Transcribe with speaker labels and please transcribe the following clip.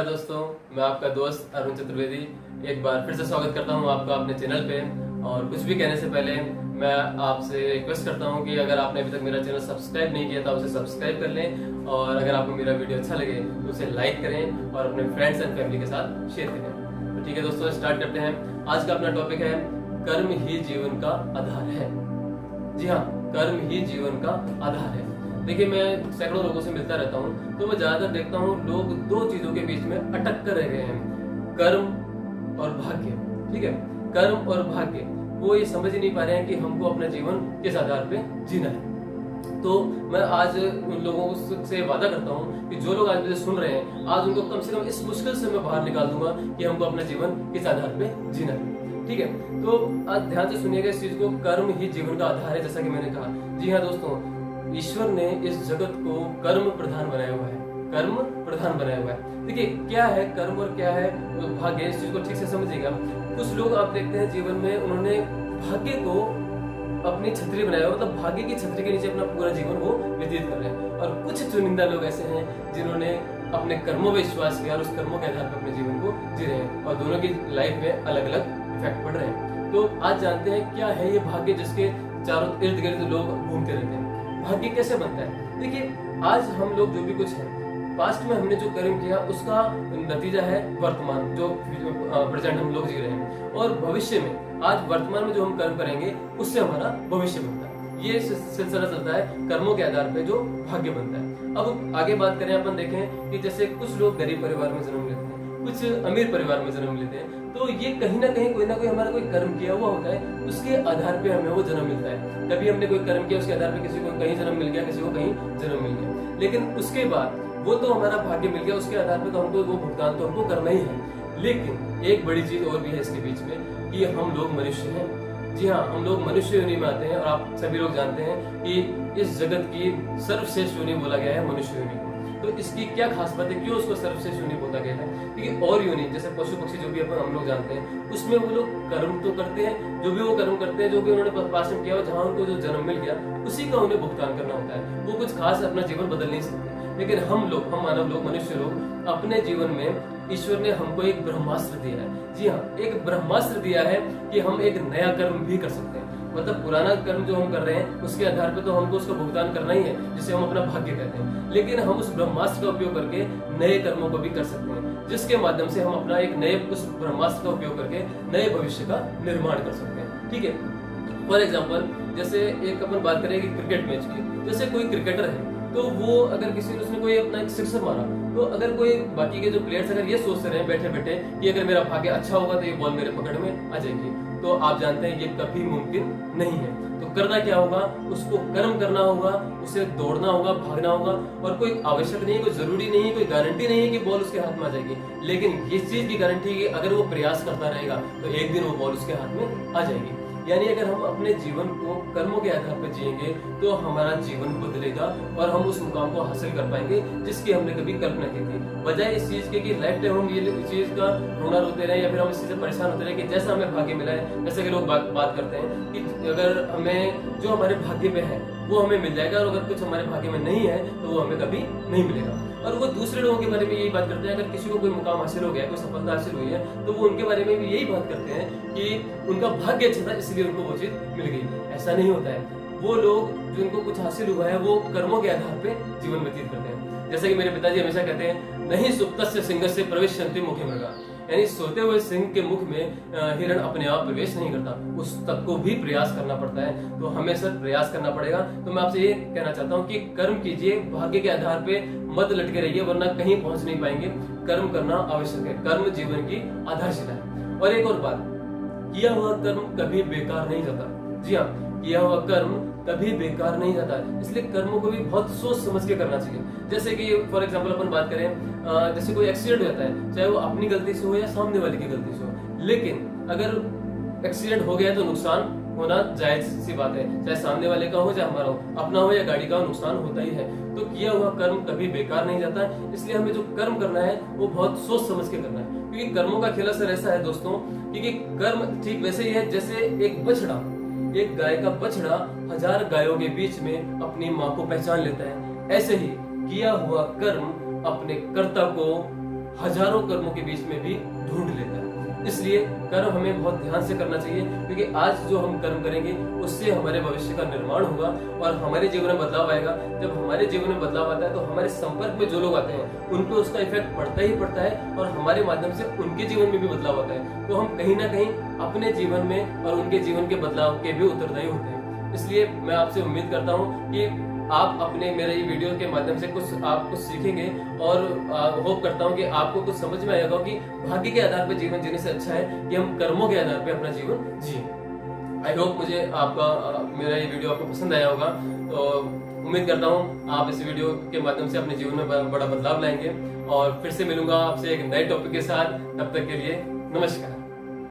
Speaker 1: नमस्कार दोस्तों, मैं आपका दोस्त अरुण चतुर्वेदी एक बार फिर से स्वागत करता हूं आपका अपने चैनल पे। और कुछ भी कहने से पहले मैं आपसे रिक्वेस्ट करता हूं कि अगर आपने अभी तक मेरा चैनल सब्सक्राइब नहीं किया तो उसे सब्सक्राइब कर लें, और अगर आपको मेरा वीडियो अच्छा लगे तो उसे लाइक करें और अपने फ्रेंड्स एंड फैमिली के साथ शेयर करें। तो ठीक है दोस्तों, स्टार्ट करते हैं। आज का अपना टॉपिक है कर्म ही जीवन का आधार है। जी हाँ, कर्म ही जीवन का आधार है। देखिए, मैं सैकड़ों लोगों से मिलता रहता हूँ तो मैं ज्यादातर देखता हूँ लोग दो चीजों के बीच में अटक कर रह गए हैं, कर्म और भाग्य। ठीक है, कर्म और भाग्य, वो ये समझ ही नहीं पा रहे हैं कि हमको अपना जीवन किस आधार पे जीना है। तो मैं आज उन लोगों से वादा करता हूँ कि जो लोग आज मुझे सुन रहे हैं, आज उनको कम से कम इस मुश्किल से मैं बाहर निकाल दूंगा कि हमको अपना जीवन किस आधार पे जीना है। ठीक है, तो आज ध्यान से सुनिएगा इस चीज को, कर्म ही जीवन का आधार है, जैसा कि मैंने कहा। जी हाँ दोस्तों, ईश्वर ने इस जगत को कर्म प्रधान बनाया हुआ है, कर्म प्रधान बनाया हुआ है। देखिए, क्या है कर्म और क्या है भाग्य, इस चीज को ठीक से समझिएगा। कुछ लोग आप देखते हैं जीवन में उन्होंने भाग्य को अपनी छतरी बनाया हुआ, मतलब भाग्य की छतरी के नीचे अपना पूरा जीवन वो व्यतीत कर रहे हैं। और कुछ चुनिंदा लोग ऐसे हैं जिन्होंने अपने कर्मों पे विश्वास किया और उस कर्मों के आधार पर अपने जीवन को जी रहे हैं, और दोनों की लाइफ में अलग अलग इफेक्ट पड़ रहे हैं। तो आज जानते हैं क्या है ये भाग्य जिसके चारों इर्द गिर्द लोग घूमते रहते हैं। भाग्य कैसे बनता है? देखिए, आज हम लोग जो भी कुछ है, पास्ट में हमने जो कर्म किया उसका नतीजा है वर्तमान, जो प्रेजेंट हम लोग जी रहे हैं, और भविष्य में आज वर्तमान में जो हम कर्म करेंगे उससे हमारा भविष्य बनता है। ये सिलसिला चलता है कर्मों के आधार पे जो भाग्य बनता है। अब आगे बात करें, अपन देखें कि जैसे कुछ लोग गरीब परिवार में जन्म लेते हैं, कुछ अमीर परिवार में जन्म लेते हैं, तो ये कहीं ना कहीं कोई ना कोई हमारा कोई कर्म किया हुआ होता है, उसके आधार पे हमें वो जन्म मिलता है। कभी हमने कोई कर्म किया, उसके आधार पे किसी को कहीं जन्म मिल गया, किसी को कहीं जन्म मिल गया, लेकिन उसके बाद वो तो हमारा भाग्य मिल गया, उसके आधार पे तो हमको वो भुगतान तो हमको करना ही है। लेकिन एक बड़ी चीज और भी है इसके बीच में कि हम लोग मनुष्य हैं। जी हाँ, हम लोग मनुष्य योनि में आते हैं, और आप सभी लोग जानते हैं कि इस जगत की सर्वश्रेष्ठ योनि बोला गया है मनुष्य योनि को। तो इसकी क्या खास बात है, क्यों उसको सर्वश्रेष्ठ योनि बोला गया है? क्योंकि और योनि जैसे पशु पक्षी जो भी हम लोग जानते हैं, उसमें वो लोग कर्म तो करते हैं, जो भी वो कर्म करते हैं, जो भी उन्होंने पास में किया हो, जहाँ उनको जो जन्म मिल गया उसी का उन्हें भुगतान करना होता है। वो कुछ खास अपना जीवन बदल नहीं सकते। लेकिन हम लोग, हम मानव लोग, मनुष्य लोग, अपने जीवन में ईश्वर ने हमको एक ब्रह्मास्त्र दिया है। जी हाँ, एक ब्रह्मास्त्र दिया है कि हम एक नया कर्म भी कर सकते हैं। मतलब पुराना कर्म जो हम कर रहे हैं उसके आधार पे तो हमको उसका भुगतान करना ही है, जिसे हम अपना भाग्य कहते हैं। लेकिन हम उस ब्रह्मास्त्र का उपयोग करके नए कर्मों को भी कर सकते हैं, जिसके माध्यम से हम अपना एक नए उस ब्रह्मास्त्र का उपयोग करके नए भविष्य का निर्माण कर सकते हैं। ठीक है, फॉर एग्जाम्पल जैसे एक अपन बात करें कि क्रिकेट मैच की, जैसे कोई क्रिकेटर है तो वो अगर किसी उसने कोई अपना एक सिक्सर मारा, तो अगर कोई बाकी के जो प्लेयर्स अगर ये सोचते रहे बैठे बैठे कि अगर मेरा भाग्य अच्छा होगा तो ये बॉल मेरे पकड़ में आ जाएगी, तो आप जानते हैं ये कभी मुमकिन नहीं है। तो करना क्या होगा, उसको कर्म करना होगा, उसे दौड़ना होगा, भागना होगा, और कोई आवश्यक नहीं है, कोई जरूरी नहीं है, कोई गारंटी नहीं है कि बॉल उसके हाथ में आ जाएगी, लेकिन इस चीज की गारंटी है कि अगर वो प्रयास करता रहेगा तो एक दिन वो बॉल उसके हाथ में आ जाएगी। यानी अगर हम अपने जीवन को कर्मों के आधार पर जिएंगे तो हमारा जीवन बदलेगा और हम उस मुकाम को हासिल कर पाएंगे जिसकी हमने कभी कल्पना की थी। बजाय इस चीज के कि लाइफ टाइम हम ये चीज का रोना रोते रहे, या फिर हम इस चीज से परेशान होते रहे कि जैसा हमें भाग्य मिला है, जैसे कि लोग बात करते हैं कि अगर हमें जो हमारे भाग्य में है वो हमें मिल जाएगा, और अगर कुछ हमारे भाग्य में नहीं है तो वो हमें कभी नहीं मिलेगा। और वो दूसरे लोगों के बारे में यही बात करते हैं, अगर किसी को कोई मुकाम हासिल हो गया, कोई सफलता हासिल हुई है, तो वो उनके बारे में भी यही बात करते हैं कि उनका भाग्य अच्छा था इसलिए उनको वो चीज मिल गई। ऐसा नहीं होता है। वो लोग जिनको कुछ हासिल हुआ है वो कर्मों के आधार पे जीवन व्यतीत करते हैं। जैसे कि मेरे पिताजी हमेशा कहते हैं, नहीं सुप्तस्य सिंहस्य प्रविशन्ति मुखे मृगा, यानी सोते हुए सिंह के मुख में हिरण अपने आप प्रवेश नहीं करता, उस तक को भी प्रयास करना पड़ता है। तो हमें सर प्रयास करना पड़ेगा। तो मैं आपसे ये कहना चाहता हूँ कि कर्म कीजिए, भाग्य के आधार पे मत लटके रहिए, वरना कहीं पहुंच नहीं पाएंगे। कर्म करना आवश्यक है, कर्म जीवन की आधारशिला है। और एक और बात, किया हुआ कर्म कभी बेकार नहीं जाता। जी हाँ, किया हुआ कर्म कभी बेकार नहीं जाता, इसलिए कर्मों को भी बहुत सोच समझ के करना चाहिए। जैसे कि फॉर एग्जांपल अपन बात करें, जैसे कोई एक्सीडेंट होता है, चाहे वो अपनी गलती से हो या सामने वाले की गलती से हो, लेकिन अगर एक्सीडेंट हो गया तो नुकसान होना जायज सी बात है, चाहे सामने वाले का हो चाहे हमारा हो, अपना हो या गाड़ी का हो, नुकसान होता ही है। तो किया हुआ कर्म कभी बेकार नहीं जाता, इसलिए हमें जो कर्म करना है वो बहुत सोच समझ के करना है। क्योंकि कर्मों का खेल असर ऐसा है दोस्तों, क्योंकि कर्म ठीक वैसे ही है जैसे एक बछड़ा, एक गाय का बछड़ा 1000 गायों के बीच में अपनी माँ को पहचान लेता है, ऐसे ही किया हुआ कर्म अपने कर्ता को हजारों कर्मों के बीच में भी ढूंढ लेता है। इसलिए कर्म हमें बहुत ध्यान से करना चाहिए, क्योंकि आज जो हम कर्म करेंगे उससे हमारे भविष्य का निर्माण होगा और हमारे जीवन में बदलाव आएगा। जब हमारे जीवन में बदलाव आता है तो हमारे संपर्क में जो लोग आते हैं उन पे उसका इफेक्ट पड़ता ही पड़ता है और हमारे माध्यम से उनके जीवन में भी बदलाव आता है। तो हम कहीं ना कहीं अपने जीवन में और उनके जीवन के बदलाव के भी उत्तरदायी होते हैं। इसलिए मैं आपसे उम्मीद करता हूँ कि आप अपने मेरे ये वीडियो के माध्यम से आप कुछ सीखेंगे और होप करता हूँ कि आपको कुछ समझ में आएगा कि भाग्य के आधार पर जीवन जीने से अच्छा है कि हम कर्मों के आधार पर अपना जीवन जिए। आई होप मुझे मेरा ये वीडियो आपको पसंद आया होगा। तो उम्मीद करता हूँ आप इस वीडियो के माध्यम से अपने जीवन में बड़ा बदलाव लाएंगे और फिर से मिलूंगा आपसे एक नए टॉपिक के साथ। तब तक के लिए नमस्कार।